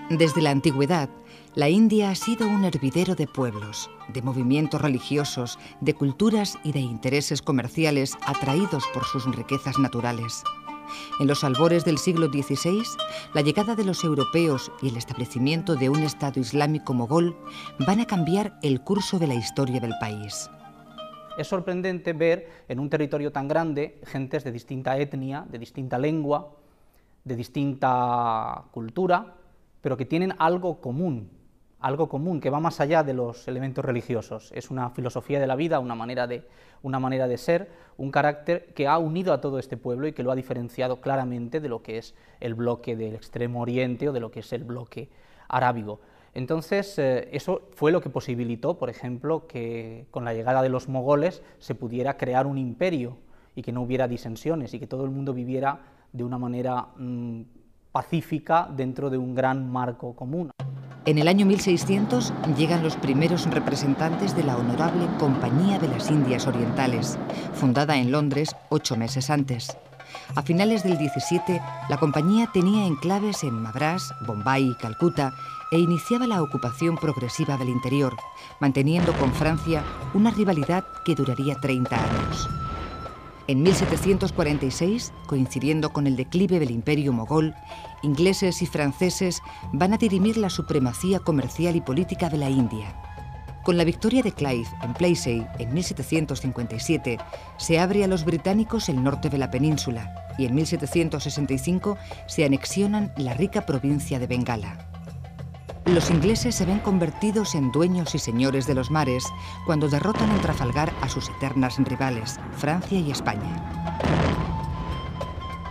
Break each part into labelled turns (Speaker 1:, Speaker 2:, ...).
Speaker 1: Desde la antigüedad, la India ha sido un hervidero de pueblos, de movimientos religiosos, de culturas y de intereses comerciales atraídos por sus riquezas naturales. En los albores del siglo XVI, la llegada de los europeos y el establecimiento de un Estado islámico mogol van a cambiar el curso de la historia del país.
Speaker 2: Es sorprendente ver en un territorio tan grande gentes de distinta etnia, de distinta lengua, de distinta cultura, pero que tienen algo común que va más allá de los elementos religiosos. Es una filosofía de la vida, una manera de ser, un carácter que ha unido a todo este pueblo y que lo ha diferenciado claramente de lo que es el bloque del Extremo Oriente o de lo que es el bloque arábigo. Entonces, eso fue lo que posibilitó, por ejemplo, que con la llegada de los mogoles se pudiera crear un imperio y que no hubiera disensiones y que todo el mundo viviera de una manera pacífica dentro de un gran marco común.
Speaker 1: En el año 1600 llegan los primeros representantes de la Honorable Compañía de las Indias Orientales, fundada en Londres 8 meses antes. A finales del 17, la compañía tenía enclaves en Madrás, Bombay y Calcuta e iniciaba la ocupación progresiva del interior, manteniendo con Francia una rivalidad que duraría 30 años. En 1746, coincidiendo con el declive del imperio mogol, ingleses y franceses van a dirimir la supremacía comercial y política de la India. Con la victoria de Clive en Plassey en 1757, se abre a los británicos el norte de la península y en 1765 se anexionan la rica provincia de Bengala. Los ingleses se ven convertidos en dueños y señores de los mares cuando derrotan en Trafalgar a sus eternas rivales, Francia y España.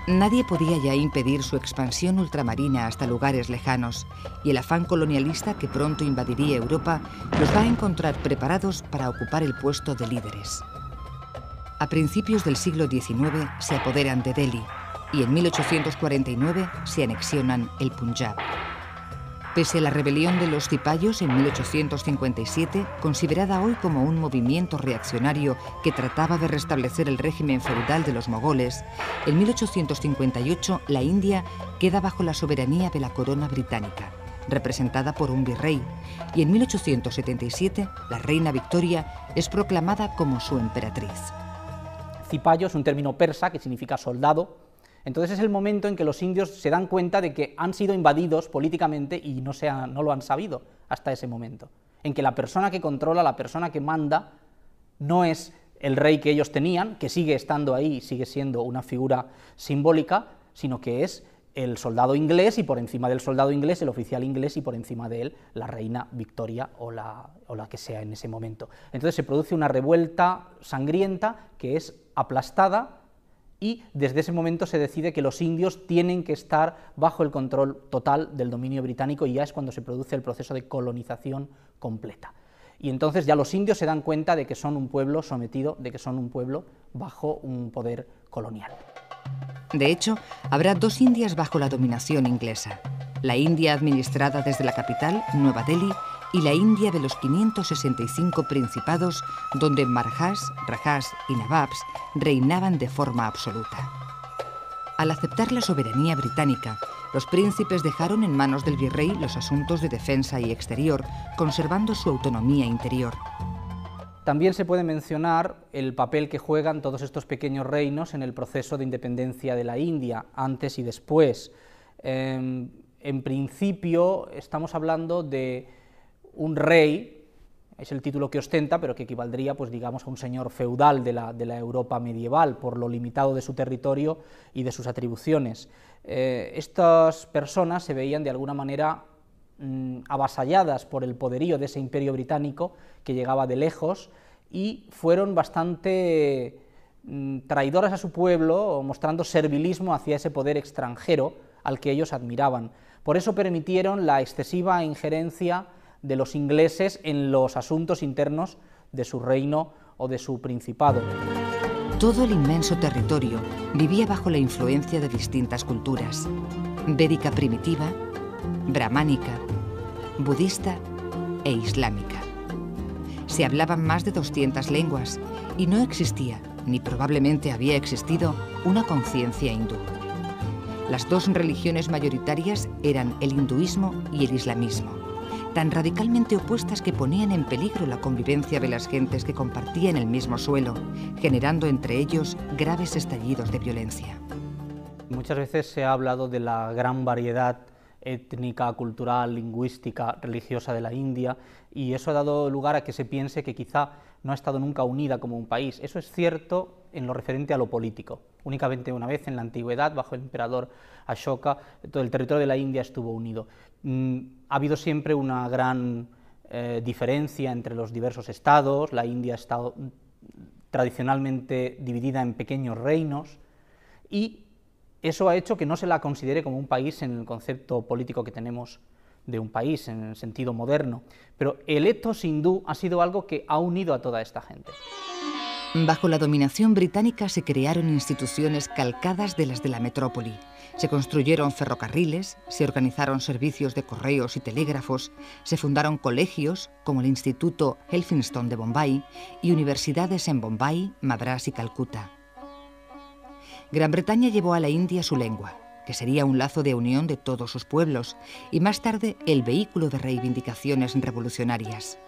Speaker 1: Nadie podía ya impedir su expansión ultramarina hasta lugares lejanos, y el afán colonialista que pronto invadiría Europa los va a encontrar preparados para ocupar el puesto de líderes. A principios del siglo XIX se apoderan de Delhi y en 1849 se anexionan el Punjab. Pese a la rebelión de los cipayos en 1857, considerada hoy como un movimiento reaccionario que trataba de restablecer el régimen feudal de los mogoles, en 1858 la India queda bajo la soberanía de la corona británica, representada por un virrey, y en 1877 la reina Victoria es proclamada como su emperatriz.
Speaker 2: Cipayo es un término persa que significa soldado. Entonces es el momento en que los indios se dan cuenta de que han sido invadidos políticamente y no lo han sabido hasta ese momento, en que la persona que controla, la persona que manda, no es el rey que ellos tenían, que sigue estando ahí, sigue siendo una figura simbólica, sino que es el soldado inglés y por encima del soldado inglés el oficial inglés y por encima de él la reina Victoria o la que sea en ese momento. Entonces se produce una revuelta sangrienta que es aplastada y desde ese momento se decide que los indios tienen que estar bajo el control total del dominio británico y ya es cuando se produce el proceso de colonización completa. Y entonces ya los indios se dan cuenta de que son un pueblo sometido, de que son un pueblo bajo un poder colonial.
Speaker 1: De hecho, habrá dos Indias bajo la dominación inglesa: la India administrada desde la capital, Nueva Delhi, y la India de los 565 principados, donde Marhas, Rajas y Nawabs reinaban de forma absoluta. Al aceptar la soberanía británica, los príncipes dejaron en manos del virrey los asuntos de defensa y exterior, conservando su autonomía interior.
Speaker 2: También se puede mencionar el papel que juegan todos estos pequeños reinos en el proceso de independencia de la India, antes y después. En principio estamos hablando de un rey, es el título que ostenta, pero que equivaldría, pues digamos, a un señor feudal de la Europa medieval, por lo limitado de su territorio y de sus atribuciones. Estas personas se veían de alguna manera avasalladas por el poderío de ese imperio británico que llegaba de lejos y fueron bastante traidoras a su pueblo, mostrando servilismo hacia ese poder extranjero al que ellos admiraban. Por eso permitieron la excesiva injerencia de los ingleses en los asuntos internos de su reino o de su principado.
Speaker 1: Todo el inmenso territorio vivía bajo la influencia de distintas culturas: védica primitiva, brahmánica, budista e islámica. Se hablaban más de 200 lenguas y no existía, ni probablemente había existido, una conciencia hindú. Las dos religiones mayoritarias eran el hinduismo y el islamismo, tan radicalmente opuestas que ponían en peligro la convivencia de las gentes que compartían el mismo suelo, generando entre ellos graves estallidos de violencia.
Speaker 2: Muchas veces se ha hablado de la gran variedad étnica, cultural, lingüística, religiosa de la India, y eso ha dado lugar a que se piense que quizá no ha estado nunca unida como un país. Eso es cierto en lo referente a lo político. Únicamente una vez en la antigüedad, bajo el emperador Ashoka, todo el territorio de la India estuvo unido. Ha habido siempre una gran diferencia entre los diversos estados. La India ha estado tradicionalmente dividida en pequeños reinos, y eso ha hecho que no se la considere como un país en el concepto político que tenemos de un país, en el sentido moderno. Pero el ethos hindú ha sido algo que ha unido a toda esta gente.
Speaker 1: Bajo la dominación británica se crearon instituciones calcadas de las de la metrópoli. Se construyeron ferrocarriles, se organizaron servicios de correos y telégrafos, se fundaron colegios, como el Instituto Elphinstone de Bombay, y universidades en Bombay, Madrás y Calcuta. Gran Bretaña llevó a la India su lengua, que sería un lazo de unión de todos sus pueblos, y más tarde el vehículo de reivindicaciones revolucionarias.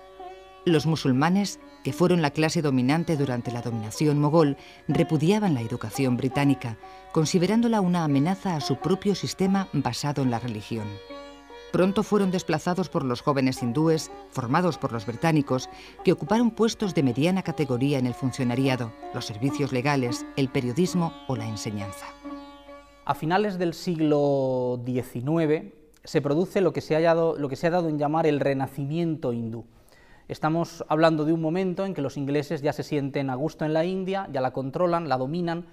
Speaker 1: Los musulmanes, que fueron la clase dominante durante la dominación mogol, repudiaban la educación británica, considerándola una amenaza a su propio sistema basado en la religión. Pronto fueron desplazados por los jóvenes hindúes, formados por los británicos, que ocuparon puestos de mediana categoría en el funcionariado, los servicios legales, el periodismo o la enseñanza.
Speaker 2: A finales del siglo XIX se produce lo que se ha dado en llamar el Renacimiento hindú. Estamos hablando de un momento en que los ingleses ya se sienten a gusto en la India, ya la controlan, la dominan,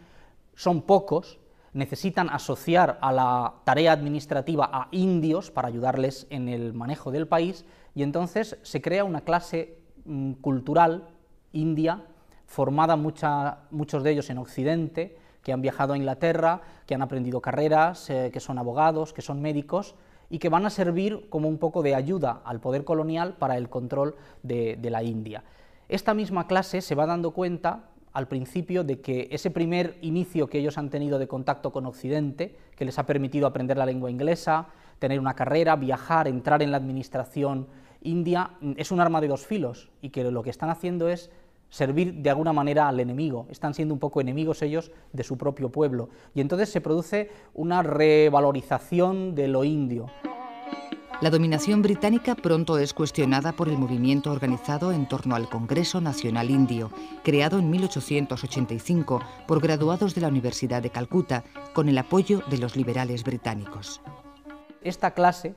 Speaker 2: son pocos, necesitan asociar a la tarea administrativa a indios para ayudarles en el manejo del país, y entonces se crea una clase cultural india, formada muchos de ellos en Occidente, que han viajado a Inglaterra, que han aprendido carreras, que son abogados, que son médicos, y que van a servir como un poco de ayuda al poder colonial para el control de la India. Esta misma clase se va dando cuenta al principio de que ese primer inicio que ellos han tenido de contacto con Occidente, que les ha permitido aprender la lengua inglesa, tener una carrera, viajar, entrar en la administración india, es un arma de dos filos, y que lo que están haciendo es servir de alguna manera al enemigo. Están siendo un poco enemigos ellos de su propio pueblo, y entonces se produce una revalorización de lo indio.
Speaker 1: La dominación británica pronto es cuestionada por el movimiento organizado en torno al Congreso Nacional Indio, creado en 1885 por graduados de la Universidad de Calcuta, con el apoyo de los liberales británicos.
Speaker 2: Esta clase,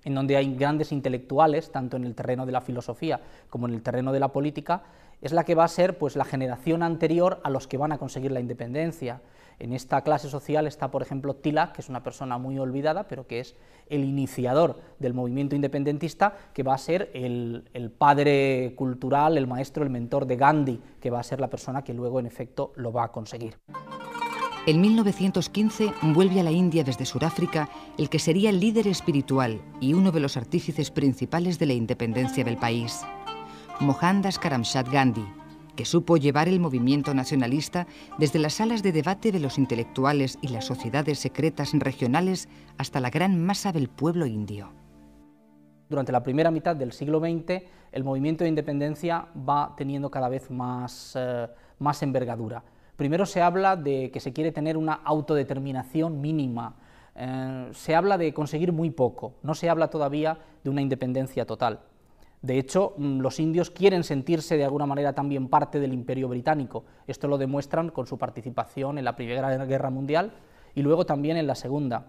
Speaker 2: en donde hay grandes intelectuales, tanto en el terreno de la filosofía como en el terreno de la política, es la que va a ser pues, la generación anterior a los que van a conseguir la independencia. En esta clase social está, por ejemplo, Tilak, que es una persona muy olvidada, pero que es el iniciador del movimiento independentista, que va a ser el padre cultural, el maestro, el mentor de Gandhi, que va a ser la persona que luego, en efecto, lo va a conseguir.
Speaker 1: En 1915 vuelve a la India desde Sudáfrica el que sería el líder espiritual y uno de los artífices principales de la independencia del país, Mohandas Karamchand Gandhi, que supo llevar el movimiento nacionalista desde las salas de debate de los intelectuales y las sociedades secretas regionales hasta la gran masa del pueblo indio.
Speaker 2: Durante la primera mitad del siglo XX, el movimiento de independencia va teniendo cada vez más envergadura. Primero se habla de que se quiere tener una autodeterminación mínima, se habla de conseguir muy poco, no se habla todavía de una independencia total. De hecho, los indios quieren sentirse de alguna manera también parte del Imperio Británico. Esto lo demuestran con su participación en la Primera Guerra Mundial y luego también en la Segunda.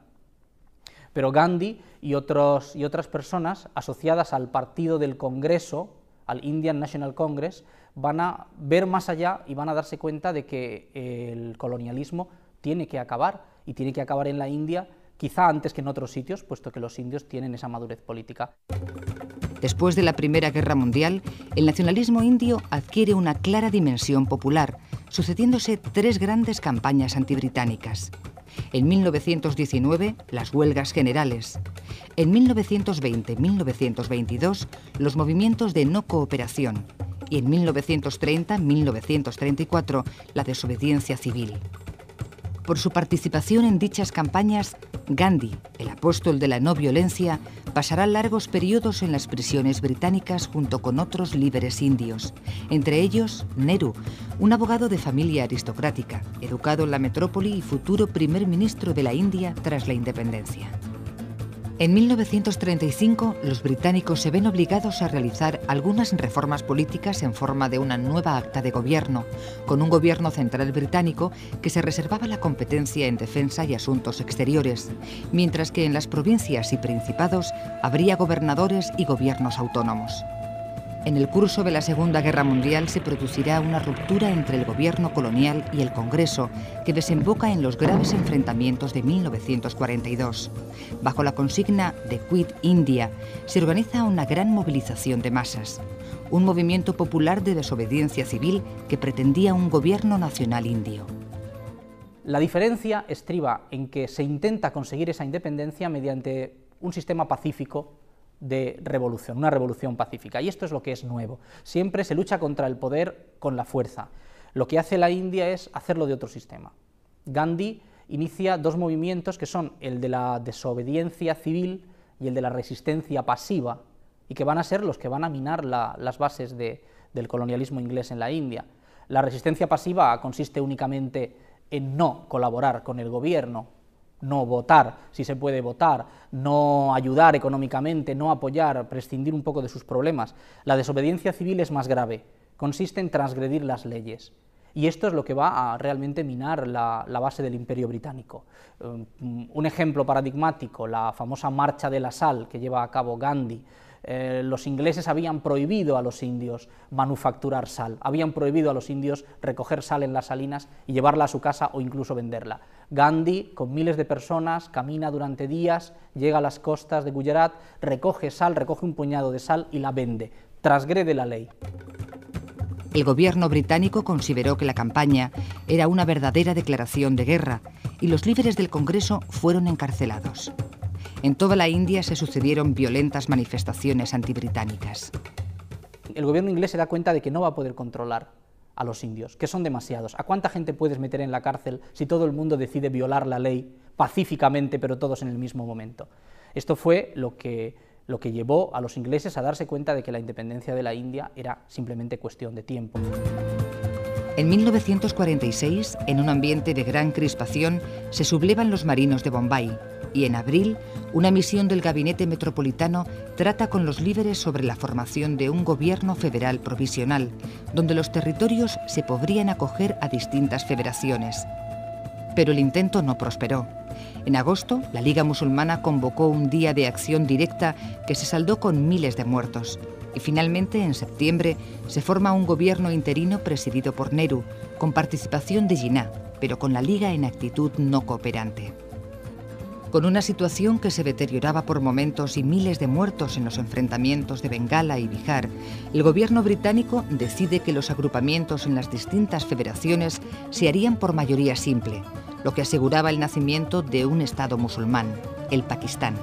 Speaker 2: Pero Gandhi y otras personas asociadas al partido del Congreso, al Indian National Congress, van a ver más allá y van a darse cuenta de que el colonialismo tiene que acabar, y tiene que acabar en la India, quizá antes que en otros sitios, puesto que los indios tienen esa madurez política.
Speaker 1: Después de la Primera Guerra Mundial, el nacionalismo indio adquiere una clara dimensión popular, sucediéndose tres grandes campañas antibritánicas. En 1919, las huelgas generales. En 1920-1922, los movimientos de no cooperación. Y en 1930-1934, la desobediencia civil. Por su participación en dichas campañas, Gandhi, el apóstol de la no violencia, pasará largos periodos en las prisiones británicas junto con otros líderes indios, entre ellos Nehru, un abogado de familia aristocrática, educado en la metrópoli y futuro primer ministro de la India tras la independencia. En 1935, los británicos se ven obligados a realizar algunas reformas políticas en forma de una nueva acta de gobierno, con un gobierno central británico que se reservaba la competencia en defensa y asuntos exteriores, mientras que en las provincias y principados habría gobernadores y gobiernos autónomos. En el curso de la Segunda Guerra Mundial se producirá una ruptura entre el gobierno colonial y el Congreso, que desemboca en los graves enfrentamientos de 1942. Bajo la consigna de Quit India, se organiza una gran movilización de masas, un movimiento popular de desobediencia civil que pretendía un gobierno nacional indio.
Speaker 2: La diferencia estriba en que se intenta conseguir esa independencia mediante un sistema pacífico de revolución, una revolución pacífica, y esto es lo que es nuevo. Siempre se lucha contra el poder con la fuerza. Lo que hace la India es hacerlo de otro sistema. Gandhi inicia dos movimientos que son el de la desobediencia civil y el de la resistencia pasiva, y que van a ser los que van a minar las bases del colonialismo inglés en la India. La resistencia pasiva consiste únicamente en no colaborar con el gobierno, no votar, si se puede votar, no ayudar económicamente, no apoyar, prescindir un poco de sus problemas. La desobediencia civil es más grave, consiste en transgredir las leyes. Y esto es lo que va a realmente minar la base del Imperio Británico. Un ejemplo paradigmático, la famosa Marcha de la Sal que lleva a cabo Gandhi. Los ingleses habían prohibido a los indios manufacturar sal, habían prohibido a los indios recoger sal en las salinas y llevarla a su casa o incluso venderla. Gandhi, con miles de personas, camina durante días, llega a las costas de Gujarat, recoge sal, recoge un puñado de sal y la vende, transgrede la ley.
Speaker 1: El gobierno británico consideró que la campaña era una verdadera declaración de guerra y los líderes del Congreso fueron encarcelados. En toda la India se sucedieron violentas manifestaciones antibritánicas.
Speaker 2: El gobierno inglés se da cuenta de que no va a poder controlar a los indios, que son demasiados. ¿A cuánta gente puedes meter en la cárcel si todo el mundo decide violar la ley pacíficamente, pero todos en el mismo momento? Esto fue lo que llevó a los ingleses a darse cuenta de que la independencia de la India era simplemente cuestión de tiempo.
Speaker 1: En 1946, en un ambiente de gran crispación, se sublevan los marinos de Bombay y en abril, una misión del Gabinete Metropolitano trata con los líderes sobre la formación de un gobierno federal provisional, donde los territorios se podrían acoger a distintas federaciones. Pero el intento no prosperó. En agosto, la Liga Musulmana convocó un día de acción directa que se saldó con miles de muertos. Y finalmente, en septiembre, se forma un gobierno interino presidido por Nehru, con participación de Jinnah, pero con la Liga en actitud no cooperante. Con una situación que se deterioraba por momentos y miles de muertos en los enfrentamientos de Bengala y Bihar, el gobierno británico decide que los agrupamientos en las distintas federaciones se harían por mayoría simple, lo que aseguraba el nacimiento de un Estado musulmán, el Pakistán.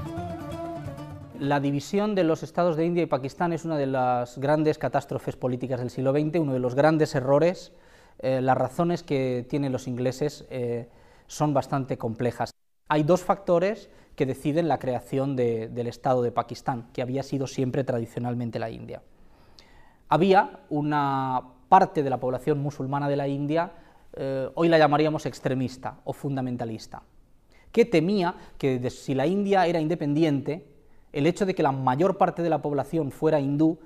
Speaker 2: La división de los estados de India y Pakistán es una de las grandes catástrofes políticas del siglo XX, uno de los grandes errores. Las razones que tienen los ingleses son bastante complejas. Hay dos factores que deciden la creación del Estado de Pakistán, que había sido siempre tradicionalmente la India. Había una parte de la población musulmana de la India, hoy la llamaríamos extremista o fundamentalista, que temía que si la India era independiente, el hecho de que la mayor parte de la población fuera hindú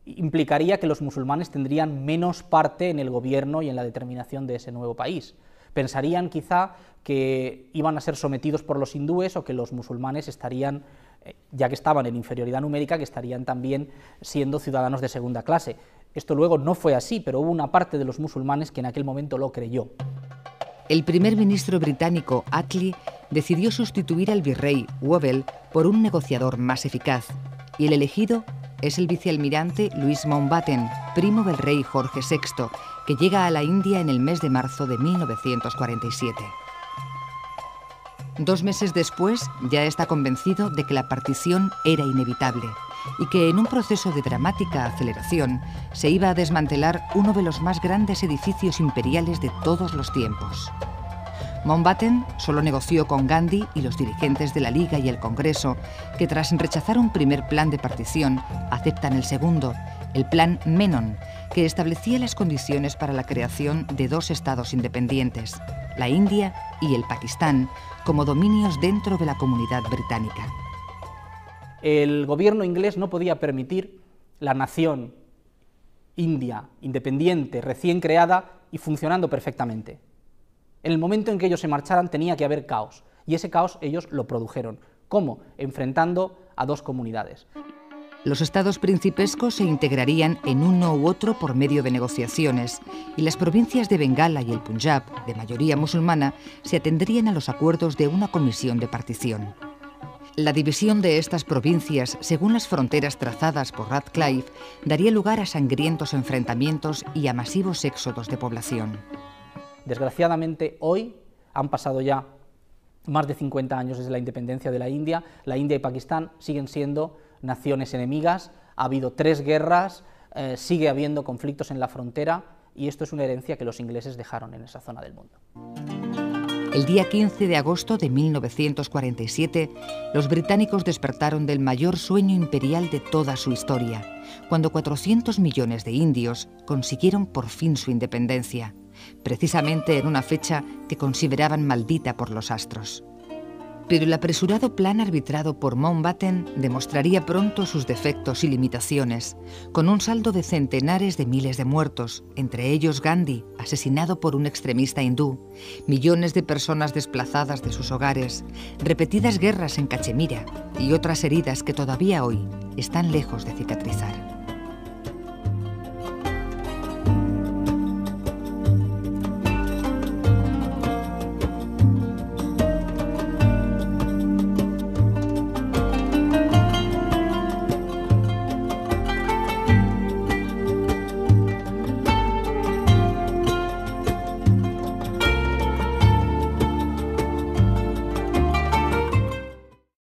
Speaker 2: implicaría que los musulmanes tendrían menos parte en el gobierno y en la determinación de ese nuevo país. Pensarían quizá que iban a ser sometidos por los hindúes o que los musulmanes estarían, ya que estaban en inferioridad numérica, que estarían también siendo ciudadanos de segunda clase. Esto luego no fue así, pero hubo una parte de los musulmanes que en aquel momento lo creyó.
Speaker 1: El primer ministro británico Attlee decidió sustituir al virrey Wavell por un negociador más eficaz, y el elegido es el vicealmirante Louis Mountbatten, primo del rey Jorge VI, que llega a la India en el mes de marzo de 1947. 2 meses después ya está convencido de que la partición era inevitable y que en un proceso de dramática aceleración se iba a desmantelar uno de los más grandes edificios imperiales de todos los tiempos. Mountbatten solo negoció con Gandhi y los dirigentes de la Liga y el Congreso, que tras rechazar un primer plan de partición, aceptan el segundo, el Plan Menon, que establecía las condiciones para la creación de dos estados independientes, la India y el Pakistán, como dominios dentro de la comunidad británica.
Speaker 2: El gobierno inglés no podía permitir la nación india, independiente, recién creada y funcionando perfectamente. En el momento en que ellos se marcharan tenía que haber caos, y ese caos ellos lo produjeron. ¿Cómo? Enfrentando a dos comunidades.
Speaker 1: Los estados principescos se integrarían en uno u otro por medio de negociaciones, y las provincias de Bengala y el Punjab, de mayoría musulmana, se atendrían a los acuerdos de una comisión de partición. La división de estas provincias, según las fronteras trazadas por Radcliffe, daría lugar a sangrientos enfrentamientos y a masivos éxodos de población.
Speaker 2: Desgraciadamente, hoy han pasado ya más de 50 años desde la independencia de la India y Pakistán siguen siendo naciones enemigas, ha habido 3 guerras, sigue habiendo conflictos en la frontera, y esto es una herencia que los ingleses dejaron en esa zona del mundo.
Speaker 1: El día 15 de agosto de 1947, los británicos despertaron del mayor sueño imperial de toda su historia, cuando 400 millones de indios consiguieron por fin su independencia, precisamente en una fecha que consideraban maldita por los astros. Pero el apresurado plan arbitrado por Mountbatten demostraría pronto sus defectos y limitaciones, con un saldo de centenares de miles de muertos, entre ellos Gandhi, asesinado por un extremista hindú, millones de personas desplazadas de sus hogares, repetidas guerras en Cachemira y otras heridas que todavía hoy están lejos de cicatrizar.